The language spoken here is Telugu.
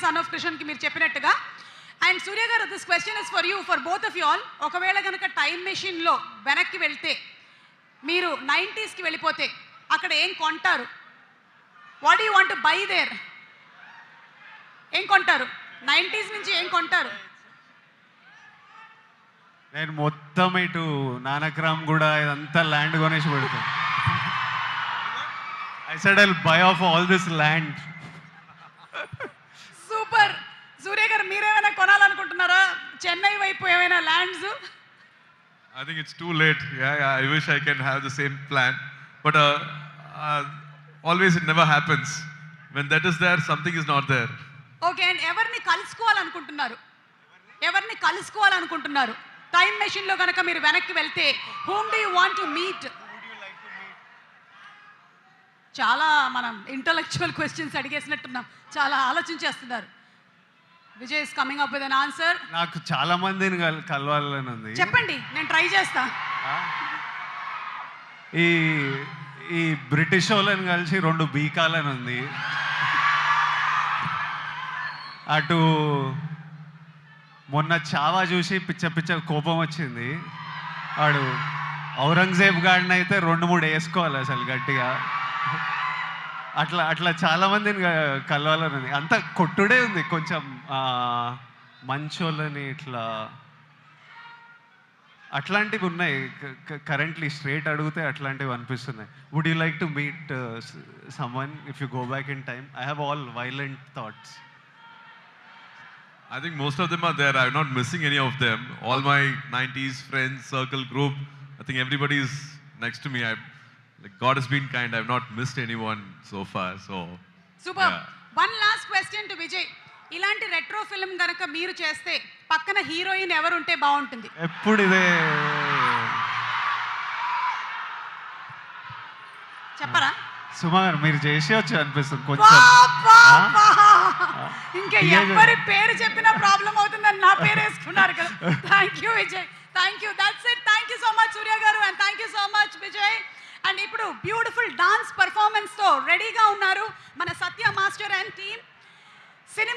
సన్ ఆఫ్ కృష్ణన్కి మీరు చెప్పినట్టుగా. అండ్ సూర్య గారు, this question is for you, for both of you all. ఒకవేళ కనుక టైం మెషిన్లో వెనక్కి వెళ్తే, మీరు 90స్కి వెళ్ళిపోతే అక్కడ ఏం కొంటారు? What you want to by their? ఏం కొంటారు? 90s నుంచి ఏం కొంటారు? నేను మొత్తం ఇటు నానక్రామ్ కూడా ఇదంతా ల్యాండ్ కొనేసి పెడతాను. I said I'll buy of all this land. Super. Surya garu, మీరేమైనా కొనాలనుకుంటున్నారా? చెన్నై వైపు ఏమైనా lands? I think it's too late. Yeah, I wish I can have the same plan. But always it never happens. When that is there, something is not there. Okay. And ఎవరిని కలుసుకోవాలనుకుంటున్నారు? ఎవరిని కలుసుకోవాలనుకుంటున్నారు? టైం మెషిన్లో కనుక మీరు వెనక్కి వెళ్తే whom do you want to meet? చాలా మనం ఇంటలెక్చువల్ క్వశ్చన్స్ అడిగేసినట్టున్నాం. చాలా ఆలోచించేస్తున్నారు. Vijay is coming up with an answer. నాకు చాలా మందిని కలవాలని ఉంది. చెప్పండి, నేను ట్రై చేస్తా. ఈ ఈ బ్రిటిష్ వాళ్ళని కలిసి 2 బీకాలని ఉంది. అటు మొన్న చావా చూసి పిచ్చ పిచ్చ కోపం వచ్చింది. వాడు ఔరంగజేబ్ గాడిని అయితే 2-3 వేసుకోవాలి అసలు గట్టిగా. అట్లా అట్లా చాలామందిని కలవాలని ఉంది. అంత కొట్టుడే ఉంది. కొంచెం మంచోళ్ళని ఇట్లా అట్లాంటివి ఉన్నాయి. కరెంట్లీ స్ట్రేట్ అడిగితే అట్లాంటివి అనిపిస్తున్నాయి. Would you like to meet someone if you go back in time? I have all violent thoughts. I think most of them are there. I'm not missing any of them. All my 90s friends, circle, group, I think everybody is next to me. Like God has been kind. I've not missed anyone so far. So super. yeah. One last question to Vijay. ఇలాంటి రెట్రో ఫిల్మ్ గనక మీరు చేస్తే పక్కన హీరోయిన్ ఎవరుంటే బాగుంటుంది? ఎప్పుడు ఇదే చెప్పరా? సుమా గారు మీరు చేసేయచ్చు అనిపిస్తుంది కొంచెం. ఇంకా ఎవరి పేరు చెప్పినా ప్రాబ్లం అవుతుందని నా పేరు వేసుకున్నారు కదా. Thank you Vijay, thank you. That's it. Thank you so much Surya garu, and thank you so much Vijay. And ఇప్పుడు బ్యూటిఫుల్ డాన్స్ పర్ఫార్మెన్స్తో రెడీగా ఉన్నారు మన Satya master and team. Cinema